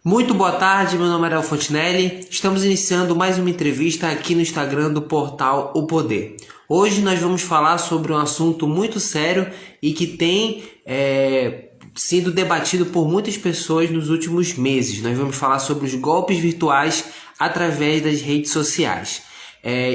Muito boa tarde, meu nome é Ariel Fontinelli. Estamos iniciando mais uma entrevista aqui no Instagram do portal O Poder. Hoje nós vamos falar sobre um assunto muito sério e que tem sido debatido por muitas pessoas nos últimos meses. Nós vamos falar sobre os golpes virtuais através das redes sociais.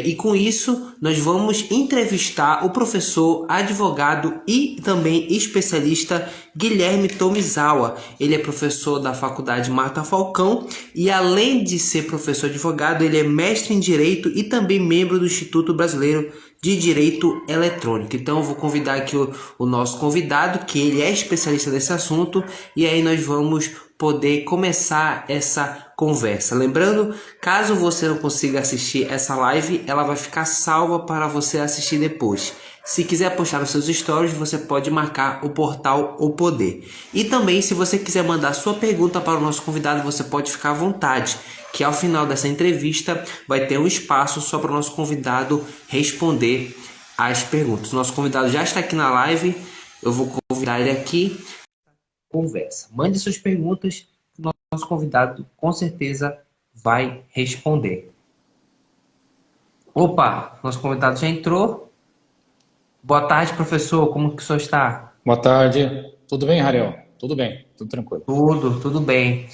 E com isso, nós vamos entrevistar o professor, advogado e também especialista Guilherme Tomizawa. Ele é professor da Faculdade Marta Falcão e, além de ser professor advogado, ele é mestre em Direito e também membro do Instituto Brasileiro de Direito Eletrônico. Então, eu vou convidar aqui o nosso convidado, que ele é especialista nesse assunto, e aí nós vamos poder começar essa conversa. Lembrando, caso você não consiga assistir essa live, ela vai ficar salva para você assistir depois. Se quiser postar nos seus stories, você pode marcar o portal O Poder. E também, se você quiser mandar sua pergunta para o nosso convidado, você pode ficar à vontade, que ao final dessa entrevista vai ter um espaço só para o nosso convidado responder as perguntas. O nosso convidado já está aqui na live, eu vou convidar ele aqui. Conversa. Mande suas perguntas, que o nosso convidado com certeza vai responder. Opa, nosso convidado já entrou. Boa tarde, professor. Como que o senhor está? Boa tarde. Tudo bem, Rariel? Tudo bem, tudo tranquilo. Tudo bem.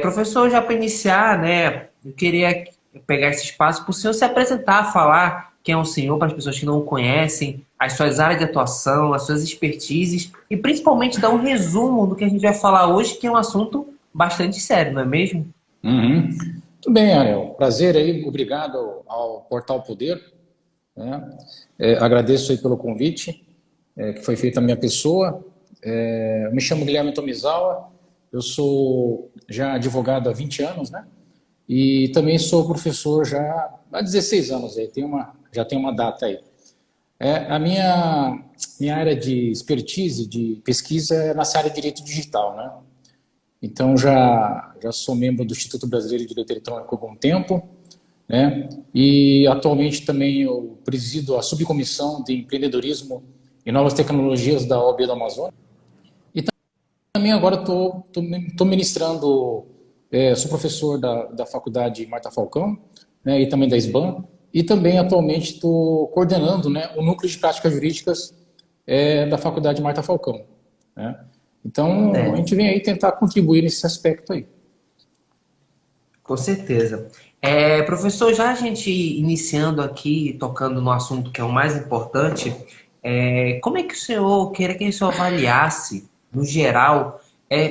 Professor, já para iniciar, né, eu queria pegar esse espaço para o senhor se apresentar, falar quem é o senhor para as pessoas que não o conhecem, as suas áreas de atuação, as suas expertises e principalmente dar um resumo do que a gente vai falar hoje, que é um assunto bastante sério, não é mesmo? Uhum. Tudo bem, Ariel. Prazer aí, obrigado ao Portal Poder, né? Agradeço aí pelo convite que foi feito à minha pessoa. Eu me chamo Guilherme Tomizawa, eu sou já advogado há 20 anos, né? E também sou professor já há 16 anos, aí, já tem uma data aí. A minha área de expertise, de pesquisa, é nessa área de direito digital, né? Então, já sou membro do Instituto Brasileiro de Direito Eletrônico há algum tempo, né? E atualmente também eu presido a subcomissão de empreendedorismo e novas tecnologias da OAB do Amazonas. E também agora estou ministrando, sou professor da Faculdade Marta Falcão, né? E também da SBAN. E também atualmente estou coordenando, né, o Núcleo de Práticas Jurídicas da Faculdade Marta Falcão, né? Então, a gente vem aí tentar contribuir nesse aspecto aí. Com certeza. Professor, já a gente iniciando aqui, tocando no assunto que é o mais importante, como é que o senhor queria que o senhor avaliasse, no geral,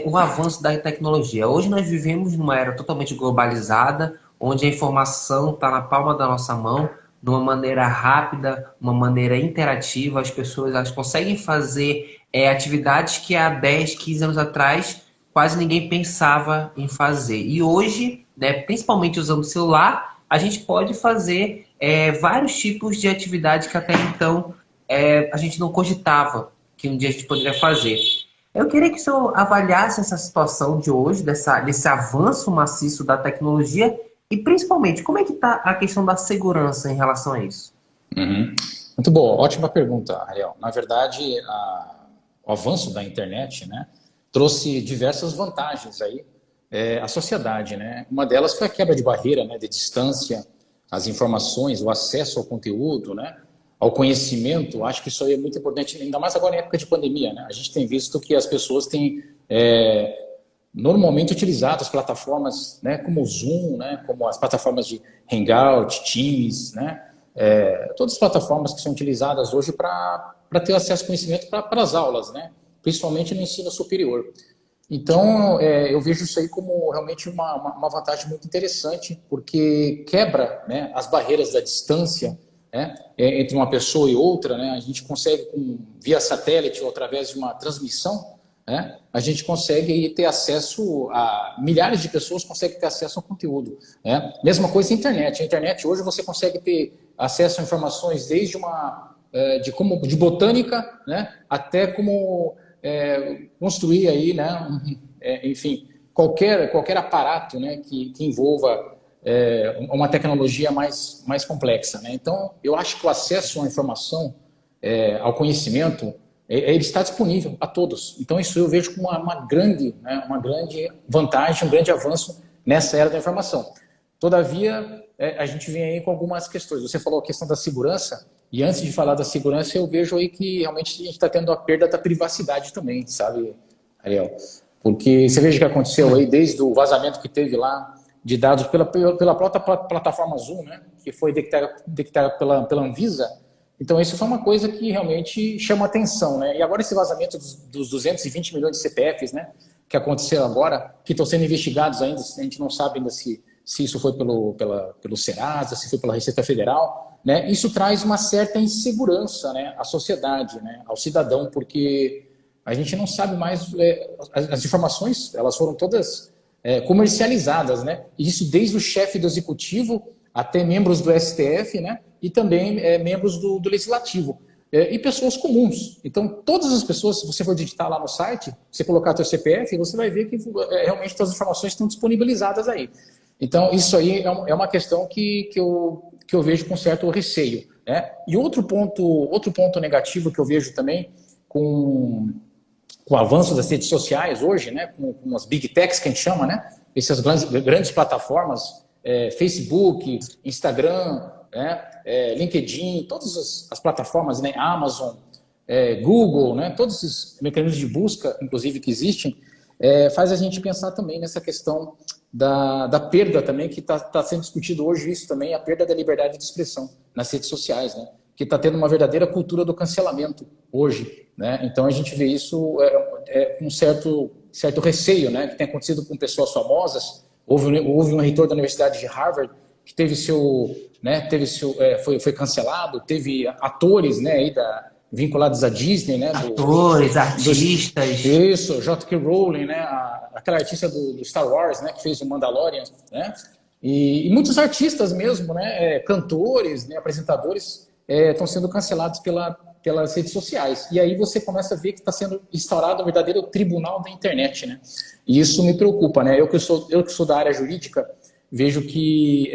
o avanço da tecnologia? Hoje nós vivemos numa era totalmente globalizada, onde a informação está na palma da nossa mão, de uma maneira rápida, uma maneira interativa. As pessoas elas conseguem fazer atividades que há 10, 15 anos atrás quase ninguém pensava em fazer. E hoje, né, principalmente usando o celular, a gente pode fazer vários tipos de atividades que até então a gente não cogitava que um dia a gente poderia fazer. Eu queria que o senhor avaliasse essa situação de hoje, desse avanço maciço da tecnologia e, principalmente, como é que está a questão da segurança em relação a isso? Uhum. Muito boa, ótima pergunta, Ariel. Na verdade, o avanço da internet, né, trouxe diversas vantagens aí à sociedade, né? Uma delas foi a quebra de barreira, né, de distância, as informações, o acesso ao conteúdo, né, ao conhecimento. Acho que isso aí é muito importante, ainda mais agora em época de pandemia, né? A gente tem visto que as pessoas têm normalmente utilizado as plataformas, né, como o Zoom, né, como as plataformas de Hangout, Teams, né? Todas as plataformas que são utilizadas hoje para ter acesso ao conhecimento para as aulas, né? Principalmente no ensino superior. Então, eu vejo isso aí como realmente uma vantagem muito interessante, porque quebra, né, as barreiras da distância, né, entre uma pessoa e outra, né? A gente consegue, via satélite ou através de uma transmissão, né, a gente consegue ter acesso a milhares de pessoas conseguem ter acesso ao conteúdo, né? Mesma coisa a internet. A internet hoje você consegue ter acesso a informações desde de botânica, né, até como construir aí, né, enfim, qualquer aparato, né, que envolva uma tecnologia mais complexa, né? Então, eu acho que o acesso à informação, ao conhecimento, ele está disponível a todos. Então isso eu vejo como uma grande, né, uma grande vantagem, um grande avanço nessa era da informação. Todavia, a gente vem aí com algumas questões. Você falou a questão da segurança, e antes de falar da segurança, eu vejo aí que realmente a gente está tendo a perda da privacidade também, sabe, Ariel? Porque você veja o que aconteceu aí, desde o vazamento que teve lá de dados pela própria plataforma Zoom, né, que foi detectada pela Anvisa. Então, isso foi uma coisa que realmente chama atenção, né? E agora esse vazamento dos 220 milhões de CPFs, né, que aconteceu agora, que estão sendo investigados ainda, a gente não sabe ainda se isso foi pelo Serasa, se foi pela Receita Federal, né? Isso traz uma certa insegurança, né, à sociedade, né, ao cidadão, porque a gente não sabe mais, as informações, elas foram todas comercializadas, né? Isso desde o chefe do executivo até membros do STF, né? E também membros do Legislativo. E pessoas comuns. Então, todas as pessoas, se você for digitar lá no site, você colocar seu CPF, você vai ver que realmente todas as informações estão disponibilizadas aí. Então, isso aí é uma questão que eu vejo com certo receio, né? E outro ponto negativo que eu vejo também com o avanço das redes sociais hoje, né, com as big techs que a gente chama, né, essas grandes plataformas, Facebook, Instagram, né, LinkedIn, todas as plataformas, né, Amazon, Google, né, todos esses mecanismos de busca, inclusive, que existem, faz a gente pensar também nessa questão da perda também, que está sendo discutido hoje, isso também, a perda da liberdade de expressão nas redes sociais, né, que está tendo uma verdadeira cultura do cancelamento hoje, né? Então a gente vê isso com certo receio, né? Que tem acontecido com pessoas famosas. Houve um reitor da Universidade de Harvard que foi cancelado, teve atores, né, aí vinculados à Disney, né? Atores, artistas. Isso, J.K. Rowling, né? Aquela artista do Star Wars, né? Que fez o Mandalorian, né? E muitos artistas mesmo, né? Cantores, né? Apresentadores estão sendo cancelados pelas redes sociais. E aí você começa a ver que está sendo instaurado um verdadeiro tribunal da internet, né? E isso me preocupa, né? Eu que sou da área jurídica, vejo que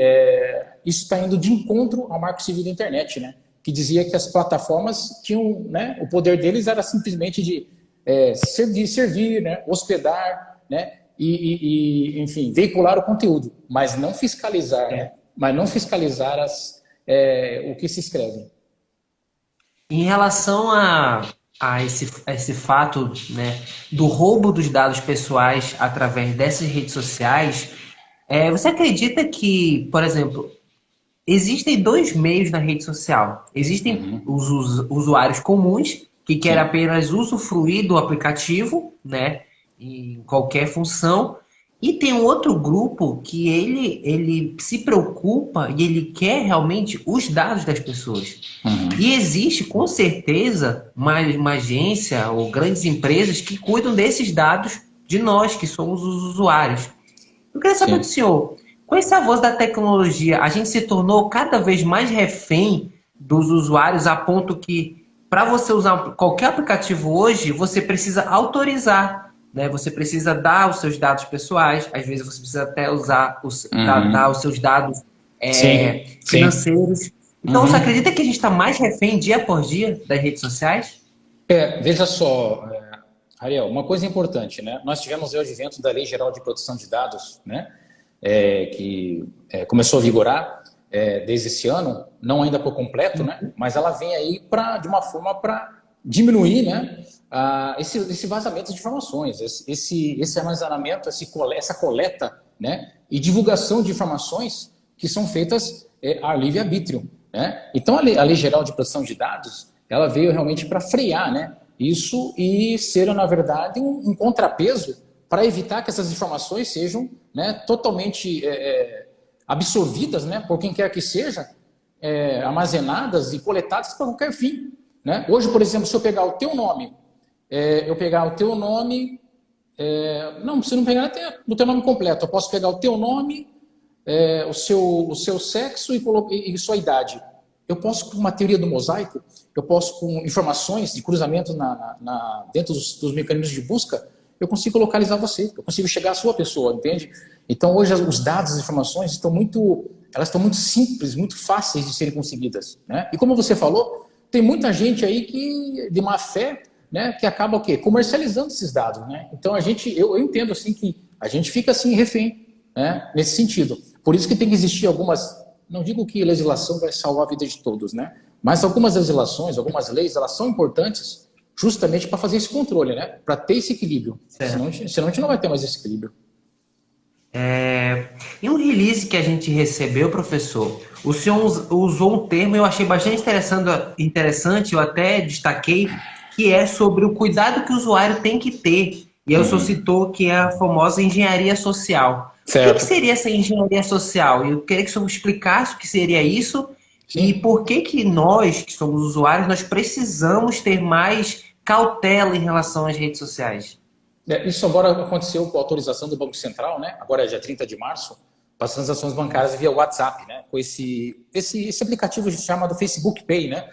isso está indo de encontro ao Marco Civil da internet, né? Que dizia que as plataformas tinham, né? O poder deles era simplesmente de servir, né? Hospedar, né? Enfim, veicular o conteúdo, mas não fiscalizar, né? Mas não fiscalizar o que se escreve. Em relação a esse fato, né, do roubo dos dados pessoais através dessas redes sociais, você acredita que, por exemplo, existem dois meios na rede social? Existem os usuários comuns, que querem apenas usufruir do aplicativo, né, em qualquer função. E tem um outro grupo que ele se preocupa e ele quer realmente os dados das pessoas. E existe, com certeza, uma agência ou grandes empresas que cuidam desses dados de nós, que somos os usuários. Eu queria saber do senhor, com esse avanço da tecnologia, a gente se tornou cada vez mais refém dos usuários a ponto que, para você usar qualquer aplicativo hoje, você precisa autorizar, né? Você precisa dar os seus dados pessoais, às vezes você precisa até usar dar os seus dados financeiros. Então, você acredita que a gente está mais refém dia por dia das redes sociais? Veja só, Ariel, uma coisa importante, né? Nós tivemos o advento da Lei Geral de Proteção de Dados, né? Que começou a vigorar desde esse ano, não ainda por completo, né? Mas ela vem aí de uma forma para diminuir, né? Esse vazamento de informações, esse armazenamento, essa coleta, né? E divulgação de informações que são feitas a livre-arbítrio, né? Então a Lei Geral de Proteção de Dados, ela veio realmente para frear, né? Isso e ser, na verdade, um contrapeso para evitar que essas informações sejam, né, totalmente absorvidas, né, por quem quer que seja, armazenadas e coletadas para qualquer fim, né? Hoje, por exemplo, se eu pegar o teu nome, não precisa não pegar até o teu nome completo, eu posso pegar o teu nome, o seu sexo e sua idade. Eu posso, com uma teoria do mosaico, eu posso, com informações de cruzamento dentro dos mecanismos de busca, eu consigo localizar você, eu consigo chegar à sua pessoa, entende? Então, hoje, os dados, as informações estão muito simples, muito fáceis de serem conseguidas, né? E como você falou, tem muita gente aí que, de má fé, né, que acaba o quê? Comercializando esses dados, né? Então eu entendo assim que a gente fica assim refém, né, nesse sentido. Por isso que tem que existir algumas, não digo que legislação vai salvar a vida de todos, né? Mas algumas legislações, algumas leis, elas são importantes justamente para fazer esse controle, né? Para ter esse equilíbrio. Certo. Senão a gente não vai ter mais esse equilíbrio. Em um release que a gente recebeu, professor, o senhor usou um termo eu achei bastante interessante, eu até destaquei, que é sobre o cuidado que o usuário tem que ter. E aí o senhor citou que é a famosa engenharia social. O que Certo. seria essa engenharia social? Eu queria que o senhor explicasse o que seria isso e Sim. por que nós, que somos usuários, nós precisamos ter mais cautela em relação às redes sociais. Isso agora aconteceu com a autorização do Banco Central, né? Agora é dia 30 de março, para as transações bancárias via WhatsApp, né? Com esse aplicativo chamado Facebook Pay, né?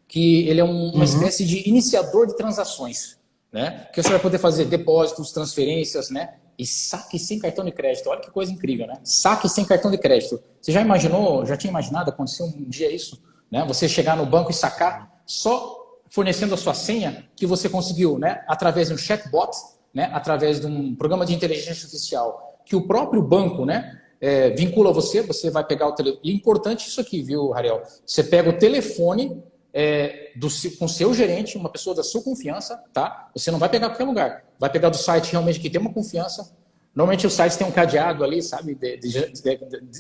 Que ele é uma Uhum. espécie de iniciador de transações, né? Que você vai poder fazer depósitos, transferências, né? E saque sem cartão de crédito. Olha que coisa incrível, né? Saque sem cartão de crédito. Você já imaginou, já tinha imaginado acontecer um dia isso, né? Você chegar no banco e sacar só fornecendo a sua senha que você conseguiu, né? Através de um chatbot, né, através de um programa de inteligência artificial que o próprio banco, né, vincula você, você vai pegar o telefone. E é importante isso aqui, viu, Ariel? Você pega o telefone com o seu gerente, uma pessoa da sua confiança, tá? Você não vai pegar qualquer lugar. Vai pegar do site realmente que tem uma confiança. Normalmente os sites têm um cadeado ali, sabe,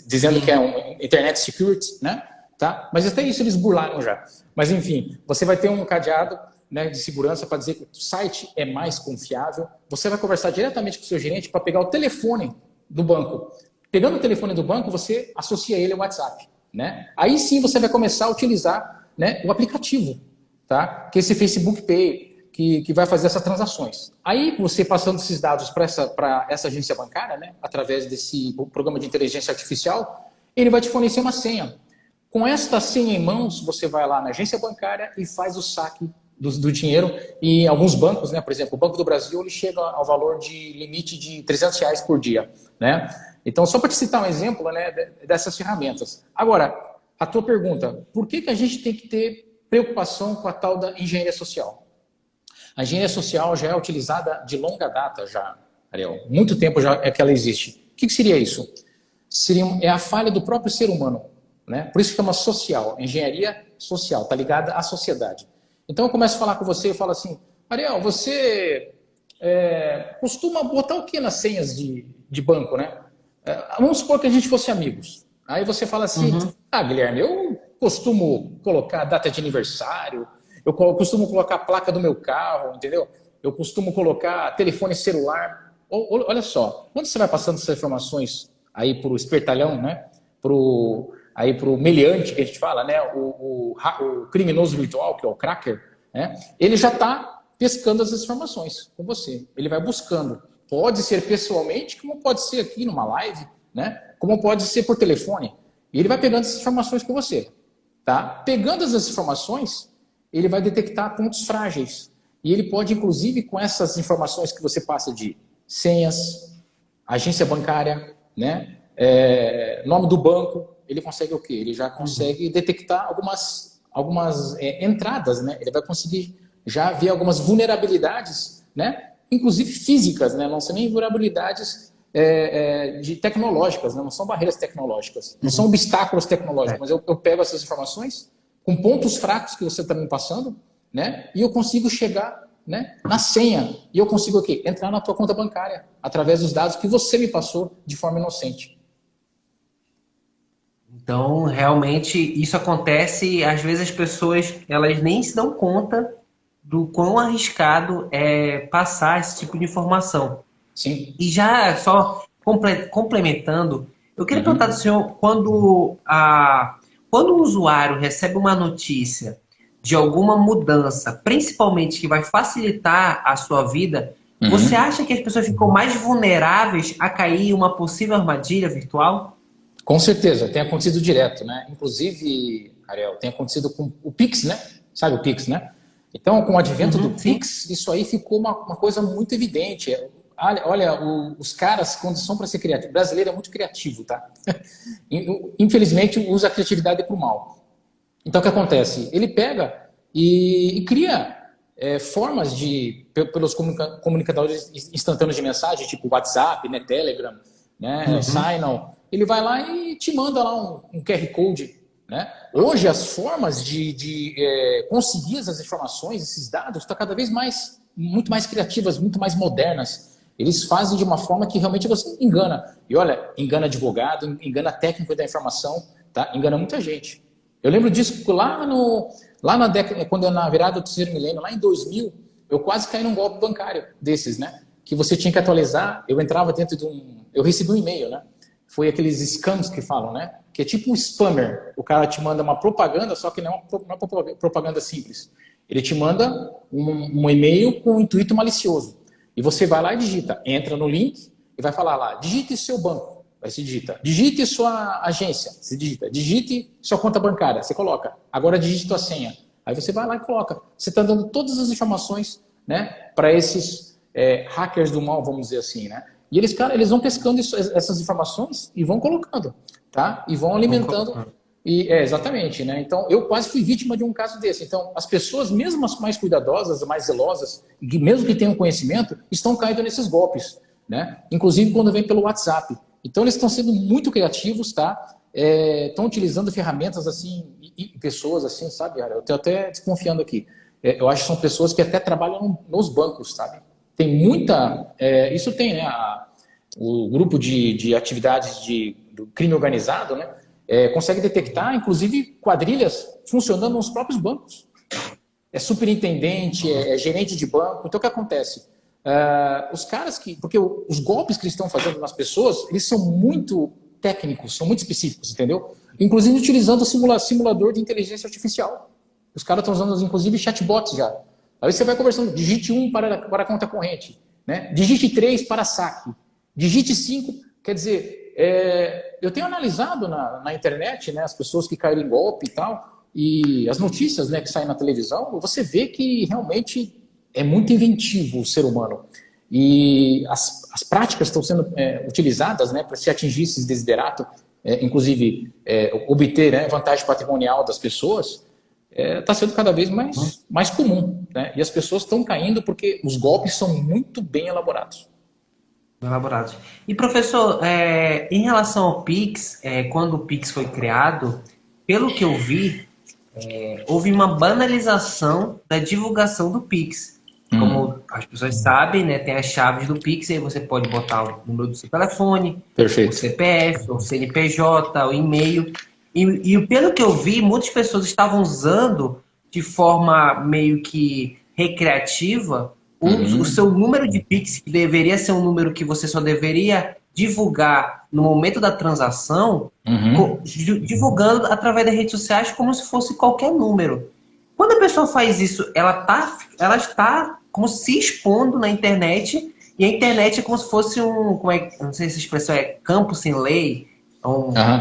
dizendo que é um internet security, né? Tá? Mas até isso eles burlaram já. Mas enfim, você vai ter um cadeado, né, de segurança para dizer que o site é mais confiável. Você vai conversar diretamente com o seu gerente para pegar o telefone do banco. Pegando o telefone do banco, você associa ele ao WhatsApp, né? Aí sim você vai começar a utilizar, né, o aplicativo, tá? Que é esse Facebook Pay, que vai fazer essas transações. Aí você passando esses dados para essa agência bancária, né, através desse programa de inteligência artificial, ele vai te fornecer uma senha. Com esta senha em mãos, você vai lá na agência bancária e faz o saque do dinheiro. E alguns bancos, né, por exemplo, o Banco do Brasil, ele chega ao valor de limite de R$ 300 por dia, né? Então, só para te citar um exemplo, né, dessas ferramentas. Agora, a tua pergunta, por que a gente tem que ter preocupação com a tal da engenharia social? A engenharia social já é utilizada de longa data já, Ariel. Muito tempo já é que ela existe. O que seria isso? É a falha do próprio ser humano, né? Por isso que chama social, engenharia social, está ligada à sociedade. Então eu começo a falar com você e falo assim, Ariel, você costuma botar o que nas senhas de banco, né? Vamos supor que a gente fosse amigos. Aí você fala assim, Uhum. Guilherme, eu costumo colocar data de aniversário, eu costumo colocar a placa do meu carro, entendeu? Eu costumo colocar telefone celular. Olha só, quando você vai passando essas informações aí para o espertalhão, né? Aí para o meliante que a gente fala, né? O criminoso virtual, que é o cracker, né? Ele já está pescando as informações com você. Ele vai buscando. Pode ser pessoalmente, como pode ser aqui numa live, né? Como pode ser por telefone. E ele vai pegando essas informações com você. Tá? Pegando essas informações, ele vai detectar pontos frágeis. E ele pode, inclusive, com essas informações que você passa de senhas, agência bancária, né? Nome do banco, ele consegue o quê? Ele já consegue detectar algumas entradas, né? Ele vai conseguir já ver algumas vulnerabilidades, né? Inclusive físicas, né? Não são nem vulnerabilidades tecnológicas, né? Não são barreiras tecnológicas, não são Uhum. obstáculos tecnológicos, É. mas eu pego essas informações com pontos fracos que você está me passando, né? E eu consigo chegar, né, na senha. E eu consigo o quê? Entrar na tua conta bancária através dos dados que você me passou de forma inocente. Então, realmente, isso acontece, às vezes as pessoas, elas nem se dão conta do quão arriscado é passar esse tipo de informação. Sim. E já só complementando, eu queria perguntar do Uhum. senhor, quando o usuário recebe uma notícia de alguma mudança, principalmente que vai facilitar a sua vida, você Uhum. acha que as pessoas ficam mais vulneráveis a cair em uma possível armadilha virtual? Com certeza, tem acontecido direto, né? Inclusive, Ariel, tem acontecido com o Pix, né? Sabe o Pix, né? Então, com o advento do Uhum, sim. Pix, isso aí ficou uma coisa muito evidente. Olha, os caras, quando são para ser criativos, o brasileiro é muito criativo, tá? Infelizmente, usa a criatividade para o mal. Então, o que acontece? Ele pega e cria. formas pelos comunicadores instantâneos de mensagem, tipo WhatsApp, né, Telegram, né, Signal. Ele vai lá e te manda lá um QR Code. Né? Hoje, as formas de conseguir essas informações, esses dados, estão cada vez muito mais criativas, muito mais modernas. Eles fazem de uma forma que realmente você engana. E olha, engana advogado, engana técnico da informação, tá? Engana muita gente. Eu lembro disso lá na década, quando na virada do terceiro milênio, lá em 2000, eu quase caí num golpe bancário desses, né? Que você tinha que atualizar. Eu entrava dentro eu recebi um e-mail, né? Foi aqueles scams que falam, né? Que é tipo um spammer. O cara te manda uma propaganda, só que não é uma propaganda simples. Ele te manda um e-mail com um intuito malicioso. E você vai lá e digita. Entra no link e vai falar lá, digite seu banco. Aí você digita. Digite sua agência. Você digita. Digite sua conta bancária. Você coloca. Agora digite sua senha. Aí você vai lá e coloca. Você está dando todas as informações, né, para esses hackers do mal, vamos dizer assim, né? E eles, cara, eles vão pescando essas informações e vão colocando, tá? E vão alimentando. Exatamente, né? Então, eu quase fui vítima de um caso desse. Então, as pessoas, mesmo as mais cuidadosas, mais zelosas, mesmo que tenham conhecimento, estão caindo nesses golpes, né? Inclusive quando vem pelo WhatsApp. Então, eles estão sendo muito criativos, tá? Estão utilizando ferramentas assim, e pessoas assim, sabe? Eu estou até desconfiando aqui. Eu acho que são pessoas que até trabalham nos bancos, sabe? Tem muita... isso tem, né? O grupo de atividades do crime organizado, né? Consegue detectar, inclusive, quadrilhas funcionando nos próprios bancos. É superintendente, gerente de banco. Então, o que acontece? Os caras porque os golpes que eles estão fazendo nas pessoas, eles são muito técnicos, são muito específicos, entendeu? Inclusive utilizando o simulador de inteligência artificial. Os caras estão usando, inclusive, chatbots já. Aí você vai conversando, digite 1 para a conta corrente, né? Digite 3 para saque, digite 5, quer dizer, eu tenho analisado na internet, né, as pessoas que caíram em golpe e tal, e as notícias, né, que saem na televisão, você vê que realmente é muito inventivo o ser humano. E as práticas estão sendo utilizadas, né, para se atingir esse desiderato, inclusive obter, né, vantagem patrimonial das pessoas, está sendo cada vez mais comum, né? E as pessoas estão caindo porque os golpes são muito bem elaborados. Elaborados. E professor, em relação ao Pix, quando o Pix foi criado, pelo que eu vi, houve uma banalização da divulgação do Pix. Como as pessoas sabem, né, tem as chaves do Pix, aí você pode botar o número do seu telefone, Perfeito. o CPF, o CNPJ, o e-mail. E pelo que eu vi, muitas pessoas estavam usando de forma meio que recreativa o seu número de Pix, que deveria ser um número que você só deveria divulgar no momento da transação, divulgando através das redes sociais como se fosse qualquer número. Quando a pessoa faz isso, ela está como se expondo na internet, e a internet é como se fosse não sei se a expressão é campo sem lei,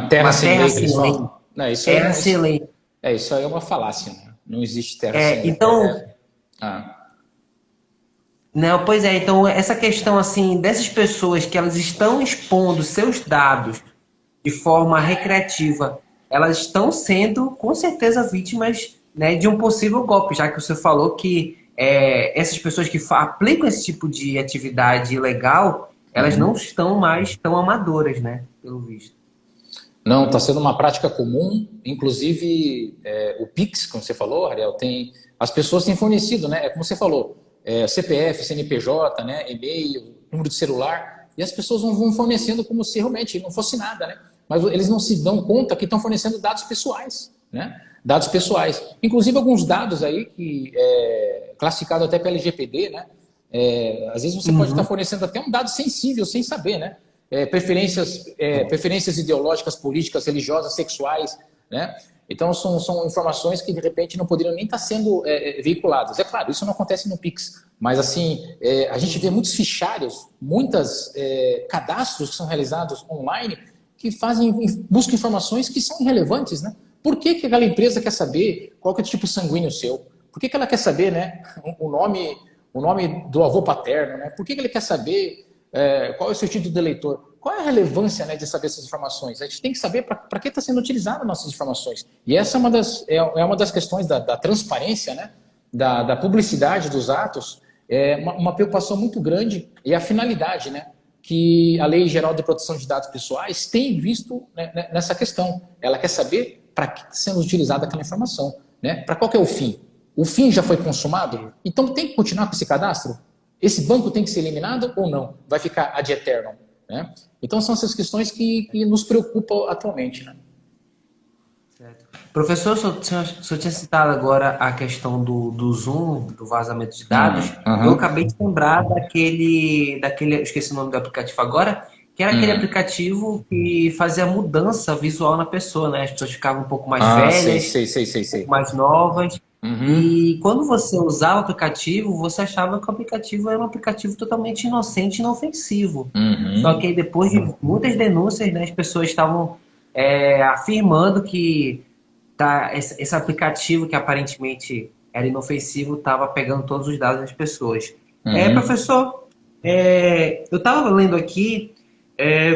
terra sem lei. Não, terra sem lei. Isso aí é uma falácia, né? Não existe terra sem lei. Então... Não, pois então essa questão assim dessas pessoas que elas estão expondo seus dados de forma recreativa, elas estão sendo com certeza vítimas, né, de um possível golpe, já que você falou que essas pessoas que aplicam esse tipo de atividade ilegal, elas não estão mais tão amadoras, né, pelo visto. Não, está sendo uma prática comum, inclusive o Pix, como você falou, Ariel, as pessoas têm fornecido, né, como você falou, CPF, CNPJ, né, e-mail, número de celular, e as pessoas vão fornecendo como se realmente não fosse nada, né? Mas eles não se dão conta que estão fornecendo dados pessoais, né? Dados pessoais. Inclusive alguns dados aí que classificado até pela LGPD, né? Às vezes você pode estar fornecendo até um dado sensível sem saber, né? Preferências ideológicas, políticas, religiosas, sexuais, né? Então, são informações que, de repente, não poderiam nem estar sendo veiculadas. É claro, isso não acontece no Pix, mas, assim, a gente vê muitos fichários, muitos cadastros que são realizados online que buscam informações que são irrelevantes, né? Por que aquela empresa quer saber qual que é o tipo sanguíneo seu? Por que ela quer saber, né, o nome do avô paterno, né? Por que ele quer saber qual é o seu título de eleitor? Qual é a relevância, né, de saber essas informações? A gente tem que saber para que está sendo utilizadas nossas informações. E essa é uma das questões da transparência, né, da publicidade dos atos é uma preocupação muito grande e a finalidade, né, que a Lei Geral de Proteção de Dados Pessoais tem visto, né, nessa questão. Ela quer saber para que está sendo utilizada aquela informação, né? Para qual que é o fim? O fim já foi consumado? Então tem que continuar com esse cadastro? Esse banco tem que ser eliminado ou não? Vai ficar ad eternum, né? Então são essas questões que nos preocupam atualmente, né? Certo. Professor, o senhor tinha citado agora a questão do Zoom, do vazamento de dados. Eu Uhum, acabei de lembrar eu esqueci o nome do aplicativo agora, que era aquele uhum. aplicativo que fazia mudança visual na pessoa, né? As pessoas ficavam um pouco mais Ah, sei, velhas, sei, sei, sei, um pouco sei. mais novas. Uhum, E quando você usava o aplicativo, você achava que o aplicativo era um aplicativo totalmente inocente e inofensivo. Só que uhum, aí, depois de muitas denúncias, né, as pessoas estavam afirmando que esse aplicativo que aparentemente era inofensivo estava pegando todos os dados das pessoas. uhum. Professor, eu estava lendo aqui,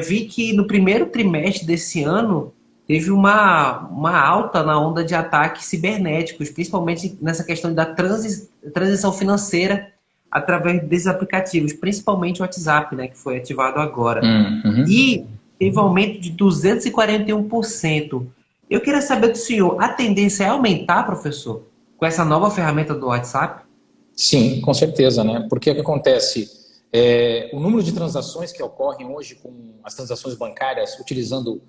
vi que no primeiro trimestre desse ano teve uma alta na onda de ataques cibernéticos, principalmente nessa questão da transição financeira através desses aplicativos, principalmente o WhatsApp, né, que foi ativado agora. Uhum. E teve um aumento de 241%. Eu queria saber do senhor, a tendência é aumentar, professor, com essa nova ferramenta do WhatsApp? Sim, com certeza, né? Porque o que acontece? O número de transações que ocorrem hoje com as transações bancárias utilizando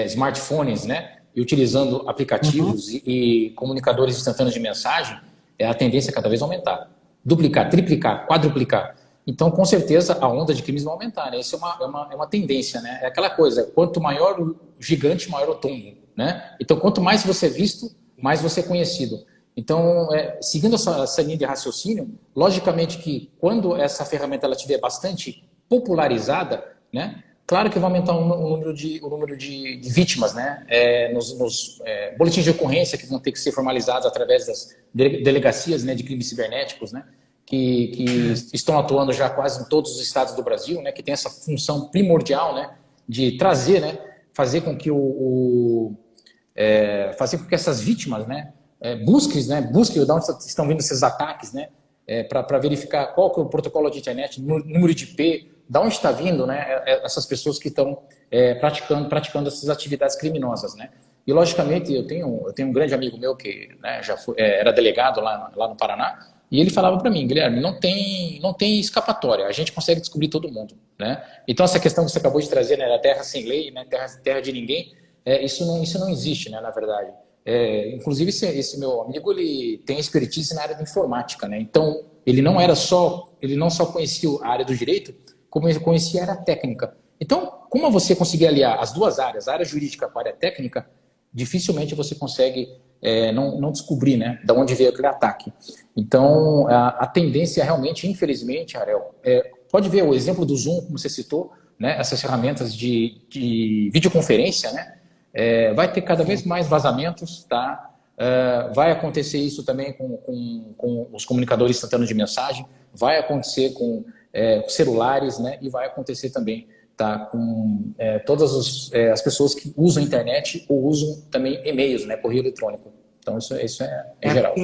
smartphones, né? E utilizando Uhum. aplicativos e comunicadores instantâneos de mensagem, a tendência é cada vez aumentar. Duplicar, triplicar, quadruplicar. Então, com certeza, a onda de crimes vai aumentar, né? Isso é uma tendência, né? É aquela coisa, quanto maior o gigante, maior o tombo, né? Então, quanto mais você é visto, mais você é conhecido. Então, seguindo essa linha de raciocínio, logicamente que quando essa ferramenta ela estiver bastante popularizada, né, claro que vai aumentar o número de vítimas, né, nos boletins de ocorrência que vão ter que ser formalizados através das delegacias, né, de crimes cibernéticos, né, que estão atuando já quase em todos os estados do Brasil, né, que tem essa função primordial, né, de trazer, né, fazer com que fazer com que essas vítimas, né, busquem de onde estão vindo esses ataques, né, para verificar qual que é o protocolo de internet, número de IP, de onde está vindo, né, essas pessoas que estão praticando essas atividades criminosas, né. E logicamente eu tenho um grande amigo meu que, né, era delegado lá no Paraná e ele falava para mim, Guilherme, não tem escapatória, a gente consegue descobrir todo mundo, né. Então essa questão que você acabou de trazer, né, da terra sem lei, né, terra de ninguém, isso não existe, né, na verdade. Inclusive, esse meu amigo ele tem expertise na área de informática, né? Então, ele não só conhecia a área do direito, como ele conhecia a área técnica. Então, como você conseguir aliar as duas áreas, a área jurídica com a área técnica, dificilmente você consegue não descobrir, né, de onde veio aquele ataque. Então, a tendência realmente, infelizmente, Ariel, pode ver o exemplo do Zoom, como você citou, né, essas ferramentas de videoconferência, né? Vai ter cada vez Sim. mais vazamentos, tá? Vai acontecer isso também com os comunicadores instantâneos de mensagem, vai acontecer com celulares, né? E vai acontecer também, tá? Com todas as pessoas que usam a internet ou usam também e-mails, né? Correio eletrônico. Então isso é É geral.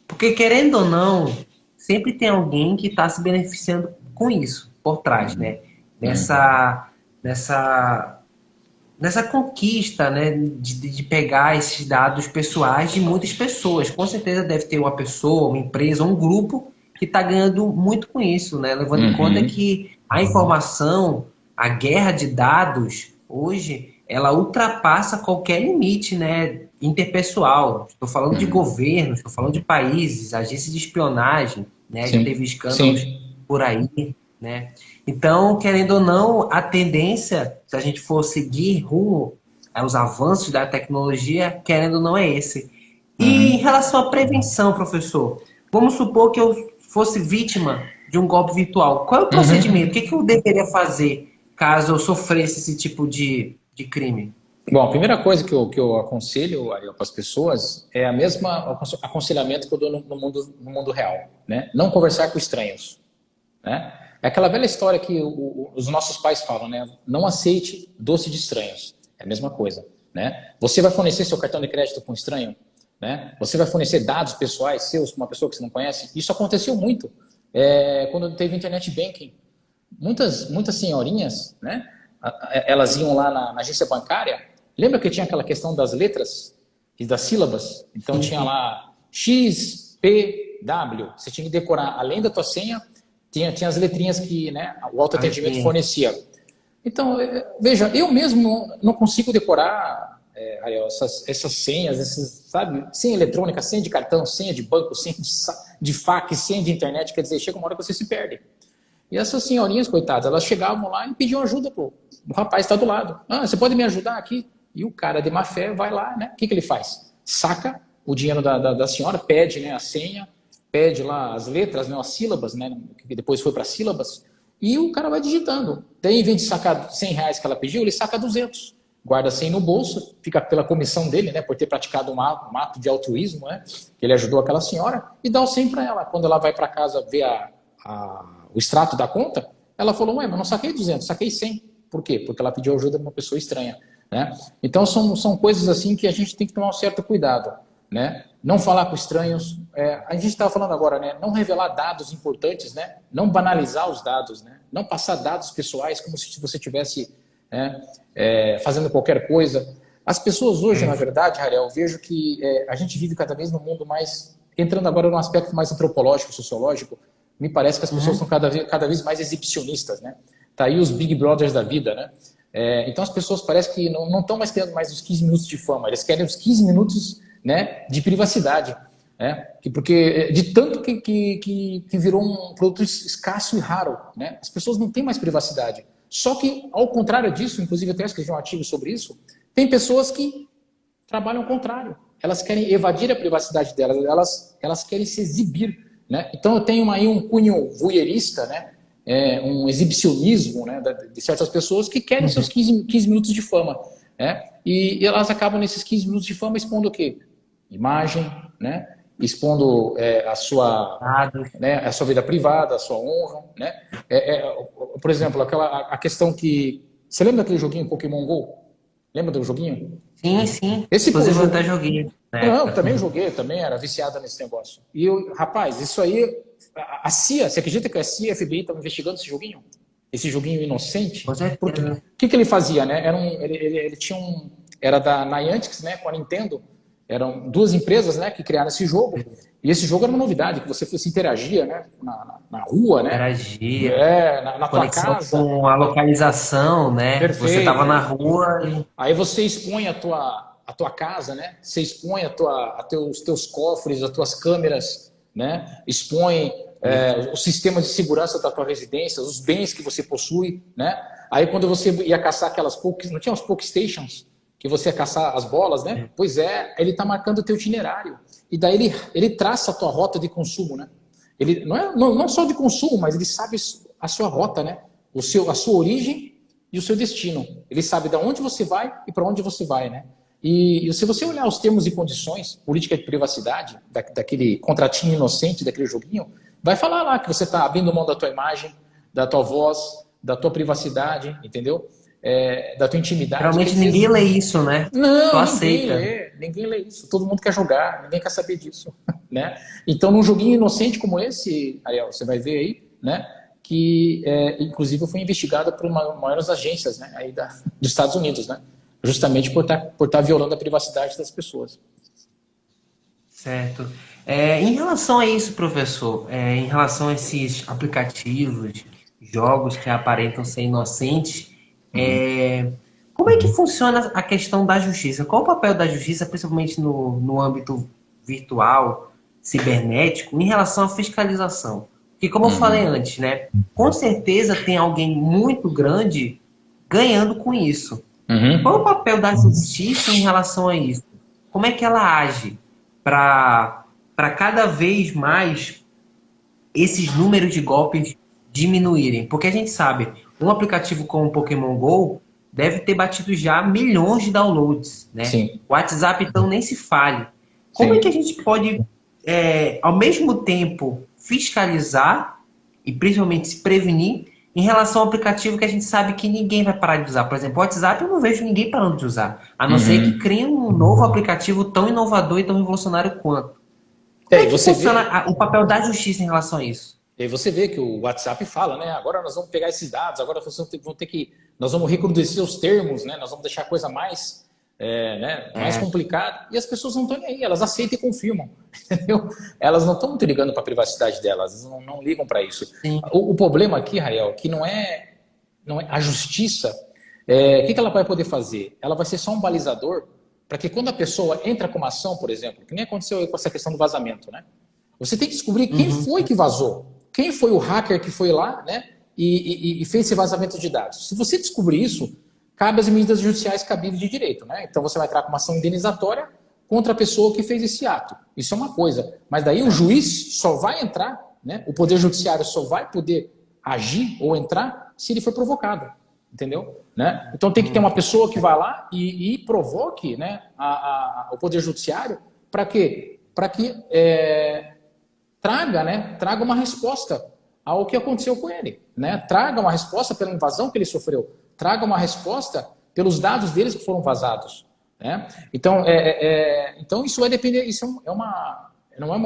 porque, querendo ou não, sempre tem alguém que está se beneficiando com isso, por trás, né? Uhum. Nessa, nessa, nessa conquista, né? De pegar esses dados pessoais de muitas pessoas. Com certeza deve ter uma pessoa, uma empresa, um grupo que está ganhando muito com isso, né? Levando em conta Uhum. que a informação, a guerra de dados, hoje, ela ultrapassa qualquer limite, né? Interpessoal. Estou falando de Uhum. governos, estou falando de países, agências de espionagem, né? Já teve Sim, escândalos sim. por aí, né? Então, querendo ou não, a tendência, se a gente for seguir rumo aos avanços da tecnologia, querendo ou não, é esse. E em Uhum. relação à prevenção, professor, vamos supor que eu fosse vítima de um golpe virtual. Qual é o procedimento? O que Uhum. que eu deveria fazer caso eu sofresse esse tipo de crime? Bom, a primeira coisa que eu aconselho para as pessoas é a mesma aconselhamento que eu dou no mundo real, né? Não conversar com estranhos, né? É aquela velha história que os nossos pais falam, né? Não aceite doce de estranhos. É a mesma coisa, né? Você vai fornecer seu cartão de crédito para um estranho? né? Você vai fornecer dados pessoais seus para uma pessoa que você não conhece. Isso aconteceu muito quando teve internet banking. Muitas senhorinhas, né? Elas iam lá na agência bancária. Lembra que tinha aquela questão das letras e das sílabas? Então tinha Sim. lá X, P, W. Você tinha que decorar, além da tua senha, tinha as letrinhas que, né, o autoatendimento fornecia. Então, veja, eu mesmo não consigo decorar Ariel, essas senhas, sabe? Senha eletrônica, senha de cartão, senha de banco, senha de fax, senha de internet. Quer dizer, chega uma hora que você se perde. E essas senhorinhas, coitadas, elas chegavam lá e pediam ajuda pro o rapaz está do lado. Ah, você pode me ajudar aqui? E o cara de má fé vai lá, né? O que ele faz? Saca o dinheiro da senhora, pede, né, a senha, pede lá as letras, né, as sílabas, né, que depois foi para sílabas, e o cara vai digitando. Daí, em vez de sacar R$ 100 que ela pediu, ele saca 200. Guarda 100 no bolso, fica pela comissão dele, né, por ter praticado um ato de altruísmo, né, que ele ajudou aquela senhora, e dá o 100 para ela. Quando ela vai para casa ver o extrato da conta, ela falou, ué, mas não saquei 200, saquei 100. Por quê? Porque ela pediu ajuda de uma pessoa estranha, né? Então, são coisas assim que a gente tem que tomar um certo cuidado, né? Não falar com estranhos. A gente estava falando agora, né? Não revelar dados importantes, né? Não banalizar os dados, né? Não passar dados pessoais como se você estivesse fazendo qualquer coisa. As pessoas hoje, na verdade, Ariel, eu vejo que a gente vive cada vez num mundo mais... Entrando agora num aspecto mais antropológico, sociológico, me parece que as pessoas estão cada vez mais exibicionistas, né? Tá aí os Big Brothers da vida, né? Então as pessoas parecem que não estão mais querendo mais os 15 minutos de fama, eles querem os 15 minutos, né, de privacidade, né? Porque de tanto que virou um produto escasso e raro, né? As pessoas não têm mais privacidade. Só que, ao contrário disso, inclusive até escrevi um artigo sobre isso, tem pessoas que trabalham ao contrário. Elas querem evadir a privacidade delas, elas querem se exibir, né? Então eu tenho aí um cunho voyeurista, né? Um exibicionismo, né, de certas pessoas que querem seus 15 minutos de fama, né? E elas acabam nesses 15 minutos de fama expondo o quê? Imagem, né? Expondo a sua vida privada, a sua honra, né? Por exemplo, a questão que... Você lembra daquele joguinho Pokémon GO? Lembra do joguinho? Sim, sim. Esse Inclusive eu jogo... até joguei na Não, época. também joguei, eu também era viciada nesse negócio. E rapaz, isso aí, a CIA, você acredita que a CIA e a FBI estavam investigando esse joguinho? Esse joguinho inocente? Com Porque certeza. o que ele fazia, né? Ele tinha era da Niantic, né, com a Nintendo. Eram duas empresas, né, que criaram esse jogo. E esse jogo era uma novidade, que você se interagia, né, na rua, né? Interagia. Na tua Conexão casa. com a localização, né? Você estava Perfeito. na rua e... Aí você expõe a tua casa, né? Você expõe os teus cofres, as tuas câmeras, né? Expõe o sistema de segurança da tua residência, os bens que você possui, né? Aí quando você ia caçar não tinha os Pokestations que você ia caçar as bolas, né? Pois ele está marcando o teu itinerário. E daí ele traça a tua rota de consumo, né? Ele não só de consumo, mas ele sabe a sua rota, né? A sua origem e o seu destino. Ele sabe de onde você vai e para onde você vai, né? E se você olhar os termos e condições, política de privacidade, daquele contratinho inocente, daquele joguinho, vai falar lá que você está abrindo mão da tua imagem, da tua voz, da tua privacidade, entendeu? Da tua intimidade. Geralmente ninguém lê isso, né? Não, Só aceita. ninguém lê isso. Todo mundo quer jogar, ninguém quer saber disso, né? Então, num joguinho inocente como esse, Ariel, você vai ver aí, né? Que inclusive foi investigada por uma das maiores agências, né, aí dos Estados Unidos, né, justamente por tá violando a privacidade das pessoas. Certo. Em relação a isso, professor, em relação a esses aplicativos, jogos que aparentam ser inocentes, como é que funciona a questão da justiça? Qual o papel da justiça, principalmente no âmbito virtual, cibernético, em relação à fiscalização? Porque, como eu falei antes, né, com certeza tem alguém muito grande ganhando com isso. Qual é o papel da justiça em relação a isso? Como é que ela age para cada vez mais esses números de golpes diminuírem? Porque a gente sabe, um aplicativo como o Pokémon GO deve ter batido já milhões de downloads, né? Sim. O WhatsApp, então, nem se fale. Como é que a gente pode, ao mesmo tempo, fiscalizar e principalmente se prevenir em relação ao aplicativo que a gente sabe que ninguém vai parar de usar. Por exemplo, o WhatsApp eu não vejo ninguém parando de usar. A não ser que Uhum. criem um novo aplicativo tão inovador e tão revolucionário quanto. Como É, é e que você funciona vê, o papel da justiça em relação a isso? e aí você vê que o WhatsApp fala, né? Agora nós vamos pegar esses dados, agora vocês vão ter que, nós vamos recrudescer os termos, né? Nós vamos deixar a coisa mais, né, mais É, complicada. E as pessoas não estão nem aí, elas aceitam e confirmam, entendeu? Elas não estão muito ligando para a privacidade delas, não ligam para isso. sim. O problema aqui, Rael, que não é a justiça. O que ela vai poder fazer? Ela vai ser só um balizador para que quando a pessoa entra com uma ação, por exemplo, que nem aconteceu aí com essa questão do vazamento, né? Você tem que descobrir quem Uhum. foi que vazou. Quem foi o hacker que foi lá, né, e fez esse vazamento de dados. Se você descobrir isso, cabe as medidas judiciais cabíveis de direito. Né? Então você vai entrar com uma ação indenizatória contra a pessoa que fez esse ato. Isso é uma coisa. Mas daí o juiz só vai entrar, né, o Poder Judiciário só vai poder agir ou entrar se ele for provocado. Entendeu? Né? Então tem que ter uma pessoa que vá lá e provoque, né, o Poder Judiciário para quê? Para que traga, né, traga uma resposta ao que aconteceu com ele, né? Traga uma resposta pela invasão que ele sofreu, traga uma resposta pelos dados deles que foram vazados, né? Então, então isso vai depender, isso não é uma não é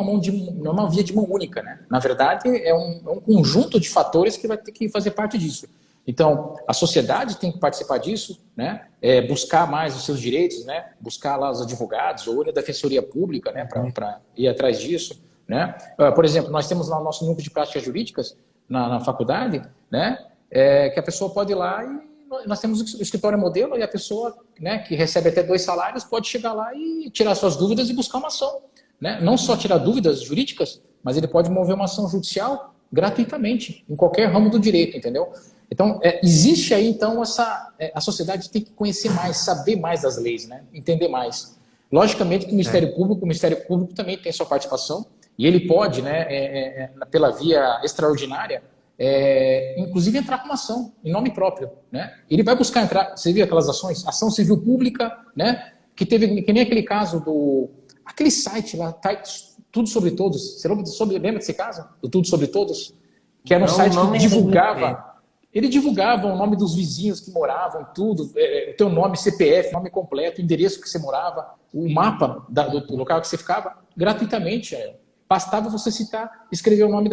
uma via de mão única, né? Na verdade, é um conjunto de fatores que vai ter que fazer parte disso. Então, a sociedade tem que participar disso, né? Buscar mais os seus direitos, né? Buscar lá os advogados ou a defensoria pública, né? Para ir atrás disso. Né? Por exemplo, nós temos lá o nosso núcleo de práticas jurídicas na faculdade, né? Que a pessoa pode ir lá e nós temos o escritório modelo e a pessoa, né, que recebe até 2 salários pode chegar lá e tirar suas dúvidas e buscar uma ação. Né? Não só tirar dúvidas jurídicas, mas ele pode mover uma ação judicial gratuitamente, em qualquer ramo do direito, entendeu? Então, existe aí, então, a sociedade tem que conhecer mais, saber mais das leis, né? Entender mais. Logicamente que o Ministério Público também tem sua participação, e ele pode, né, pela via extraordinária, inclusive entrar com uma ação em nome próprio. Né? Ele vai buscar entrar, você viu aquelas ações? Ação civil pública, né, que teve, que nem aquele caso aquele site lá, Tudo Sobre Todos. Você lembra desse caso? Do Tudo Sobre Todos? Que era um site Não que me divulgava. Ele divulgava o nome dos vizinhos que moravam, tudo, o teu nome, CPF, nome completo, o endereço que você morava, o mapa do local que você ficava, gratuitamente. Bastava você escrever o nome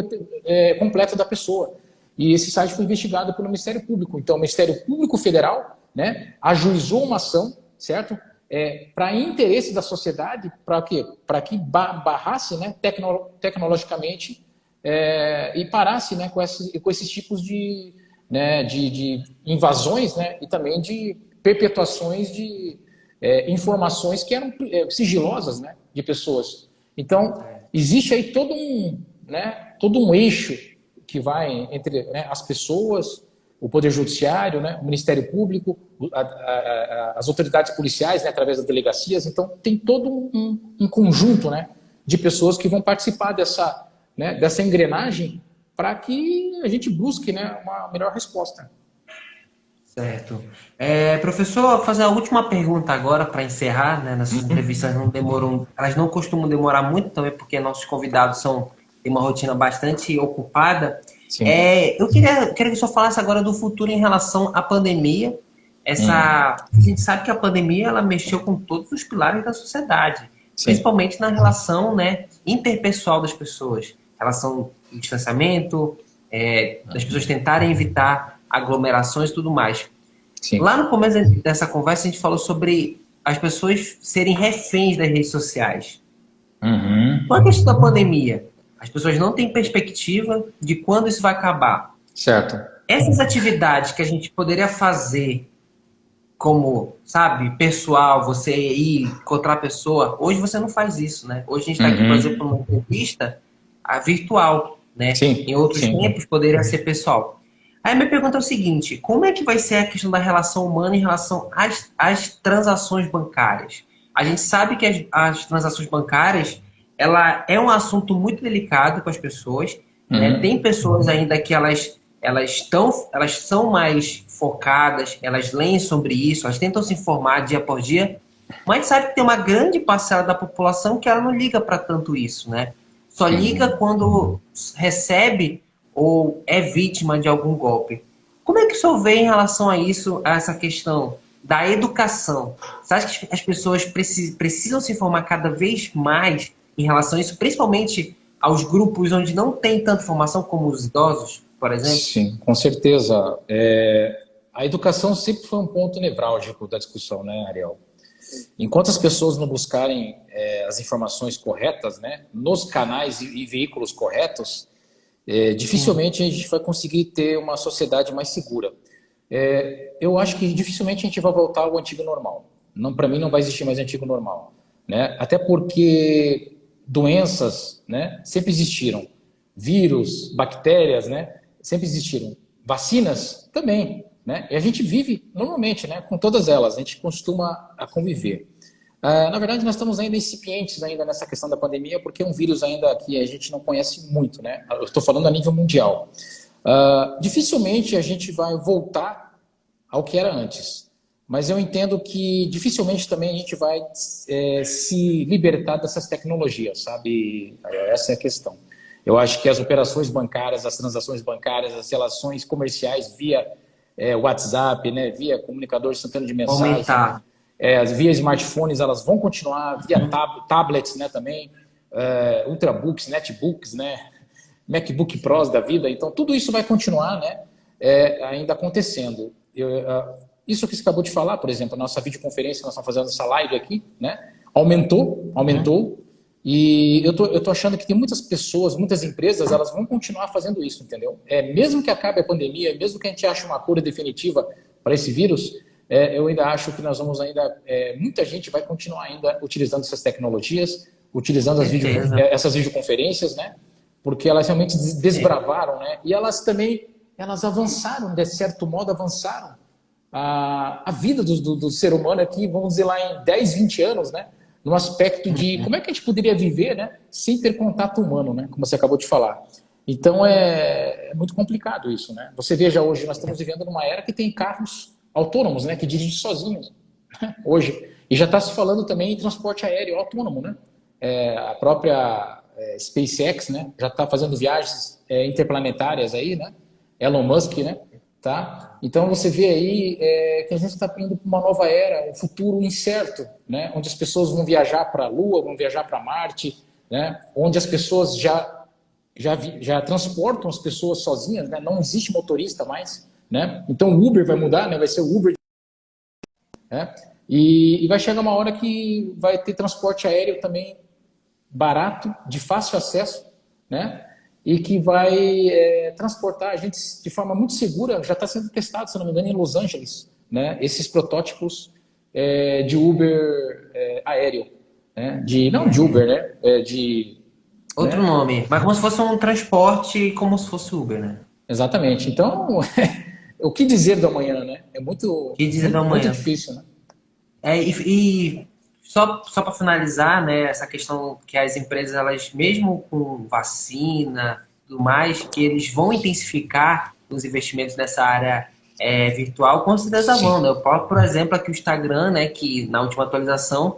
completo da pessoa. E esse site foi investigado pelo Ministério Público. Então, o Ministério Público Federal, né, ajuizou uma ação, certo? Para interesse da sociedade, para quê? Para que barrasse, né, tecnologicamente e parasse, né, com esses tipos de invasões, né, e também de perpetuações de informações que eram sigilosas, né, de pessoas. Então, existe aí todo um eixo que vai entre, né, as pessoas, o Poder Judiciário, né, o Ministério Público, as autoridades policiais, né, através das delegacias. Então, tem todo um conjunto, né, de pessoas que vão participar dessa engrenagem para que a gente busque, né, uma melhor resposta. Certo. Professor, vou fazer a última pergunta agora para encerrar, né? Nossas entrevistas não demoram, elas não costumam demorar muito também, porque nossos convidados têm uma rotina bastante ocupada. Sim. Eu queria que o senhor falasse agora do futuro em relação à pandemia. A gente sabe que a pandemia ela mexeu com todos os pilares da sociedade, Sim. principalmente na relação, né, interpessoal das pessoas, relação de distanciamento, das pessoas tentarem evitar aglomerações e tudo mais. Sim. Lá no começo dessa conversa, a gente falou sobre as pessoas serem reféns das redes sociais. Com a questão da pandemia, as pessoas não têm perspectiva de quando isso vai acabar. Certo. Essas atividades que a gente poderia fazer como, sabe, pessoal, você ir encontrar a pessoa, hoje você não faz isso, né? Hoje a gente está aqui, por exemplo, numa entrevista virtual, né? Sim. Em outros Sim. tempos poderia ser pessoal. Aí a minha pergunta é o seguinte, como é que vai ser a questão da relação humana em relação às transações bancárias? A gente sabe que as transações bancárias, ela é um assunto muito delicado com as pessoas, né? Tem pessoas ainda que elas são mais focadas, elas leem sobre isso, elas tentam se informar dia por dia, mas sabe que tem uma grande parcela da população que ela não liga para tanto isso, né? Só liga quando recebe ou é vítima de algum golpe. Como é que o senhor vê em relação a isso, a essa questão da educação? Você acha que as pessoas precisam se informar cada vez mais em relação a isso, principalmente aos grupos onde não tem tanta informação, como os idosos, por exemplo? Sim, com certeza. A educação sempre foi um ponto nevrálgico da discussão, né, Ariel? Enquanto as pessoas não buscarem as informações corretas, né, nos canais e veículos corretos, dificilmente a gente vai conseguir ter uma sociedade mais segura. Eu acho que dificilmente a gente vai voltar ao antigo normal. Não, para mim não vai existir mais antigo normal, né? Até porque doenças, né, sempre existiram, vírus, bactérias, né, sempre existiram, vacinas também, né? E a gente vive normalmente, né, com todas elas. A gente costuma a conviver. Na verdade, nós estamos ainda incipientes ainda nessa questão da pandemia, porque é um vírus ainda que a gente não conhece muito, né? Eu estou falando a nível mundial. Dificilmente a gente vai voltar ao que era antes, mas eu entendo que dificilmente também a gente vai se libertar dessas tecnologias, sabe? Essa é a questão. Eu acho que as operações bancárias, as transações bancárias, as relações comerciais via WhatsApp, né, via comunicador instantâneo de mensagem, Aumentar. via smartphones, elas vão continuar, via tablets, né, também, ultrabooks, netbooks, né, MacBook Pros da vida. Então, tudo isso vai continuar, né, ainda acontecendo. Isso que você acabou de falar, por exemplo, a nossa videoconferência, nós estamos fazendo essa live aqui, né, aumentou, e eu tô achando que tem muitas pessoas, muitas empresas, elas vão continuar fazendo isso, entendeu? Mesmo que acabe a pandemia, mesmo que a gente ache uma cura definitiva para esse vírus, eu ainda acho que nós vamos muita gente vai continuar ainda utilizando essas tecnologias, utilizando essas videoconferências, né? Porque elas realmente desbravaram, né? E elas também, elas avançaram, de certo modo, avançaram a vida do ser humano aqui, vamos dizer lá em 10, 20 anos, né? No aspecto de como é que a gente poderia viver, né, sem ter contato humano, né, como você acabou de falar. Então é muito complicado isso, né? Você veja hoje, nós estamos vivendo numa era que tem carros autônomos, né, que dirigem sozinhos, hoje. E já está se falando também em transporte aéreo autônomo, né? A própria SpaceX, né, já está fazendo viagens interplanetárias aí, né? Elon Musk, né? Tá? Então você vê aí que a gente está indo para uma nova era, um futuro incerto, né? Onde as pessoas vão viajar para a Lua, vão viajar para Marte, né? Onde as pessoas já transportam as pessoas sozinhas, né? Não existe motorista mais, né? Então o Uber vai mudar, né? Vai ser o Uber, né? E vai chegar uma hora que vai ter transporte aéreo também barato, de fácil acesso, né? E que vai transportar a gente de forma muito segura. Já está sendo testado, se não me engano, em Los Angeles, né? Esses protótipos de Uber aéreo, né? Não de Uber, né? Outro nome. Mas como se fosse um transporte, como se fosse Uber, né? Exatamente. Então, o que dizer do amanhã, né? É muito, Que dizer da muito, muito manhã. difícil, né? E só para finalizar, né, essa questão que as empresas, elas mesmo com vacina e tudo mais, que eles vão intensificar os investimentos nessa área virtual, com certeza Sim. vão, né? Por exemplo, aqui o Instagram, né, que na última atualização,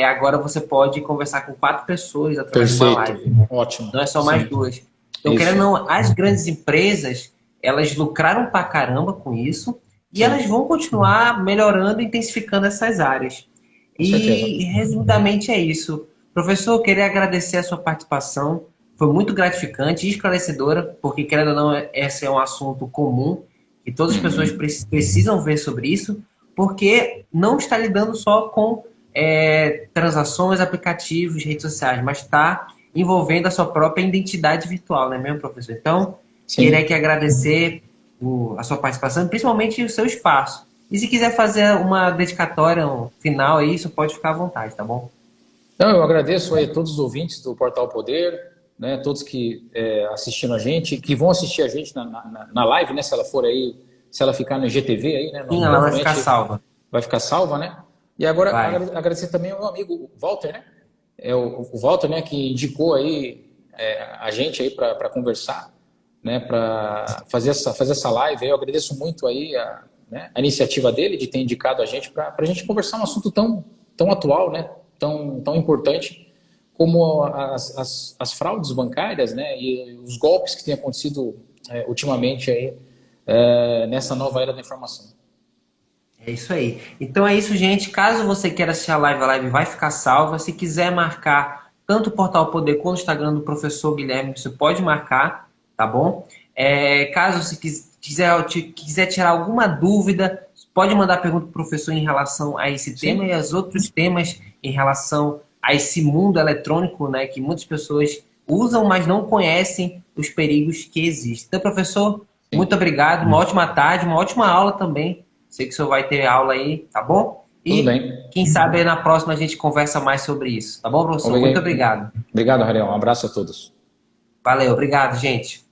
agora você pode conversar com 4 pessoas através de uma Perfeito. live, né? Ótimo. Não é só mais Sim. 2. Então, Isso. querendo ou não, as grandes empresas, elas lucraram pra caramba com isso, e Sim. elas vão continuar melhorando e intensificando essas áreas. Com certeza. E, resumidamente, é isso. Professor, eu queria agradecer a sua participação. Foi muito gratificante e esclarecedora, porque, querendo ou não, esse é um assunto comum e todas as pessoas precisam ver sobre isso, porque não está lidando só com transações, aplicativos, redes sociais, mas está envolvendo a sua própria identidade virtual, não é mesmo, professor? Então, queria Sim. aqui agradecer a sua participação e principalmente o seu espaço. E se quiser fazer uma dedicatória final aí, isso pode ficar à vontade, tá bom? Então, eu agradeço aí a todos os ouvintes do Portal Poder, né, todos que assistiram a gente, que vão assistir a gente na live, né, se ela for aí, se ela ficar no IGTV aí, né, Sim, ela vai ficar salva. vai ficar salva, né? E agora Vai. agradecer também ao meu amigo Walter, né? O Walter, né, que indicou aí a gente aí para conversar, né, para fazer essa live. Eu agradeço muito aí a iniciativa dele de ter indicado a gente para a gente conversar um assunto tão atual, né, tão importante como as fraudes bancárias, né, e os golpes que têm acontecido ultimamente aí nessa nova era da informação. É isso aí. Então é isso, gente. Caso você queira assistir a live vai ficar salva. Se quiser marcar tanto o Portal Poder quanto o Instagram do professor Guilherme, você pode marcar, tá bom? Caso você quiser tirar alguma dúvida, pode mandar pergunta para o professor em relação a esse tema e aos outros temas em relação a esse mundo eletrônico, né, que muitas pessoas usam, mas não conhecem os perigos que existem. Então, professor, Sim. muito obrigado. Uma ótima tarde, uma ótima aula também. Sei que o senhor vai ter aula aí, tá bom? Tudo E bem. quem sabe aí na próxima a gente conversa mais sobre isso, tá bom, professor? Muito obrigado. Obrigado, Ariel. Um abraço a todos. Valeu, obrigado, gente.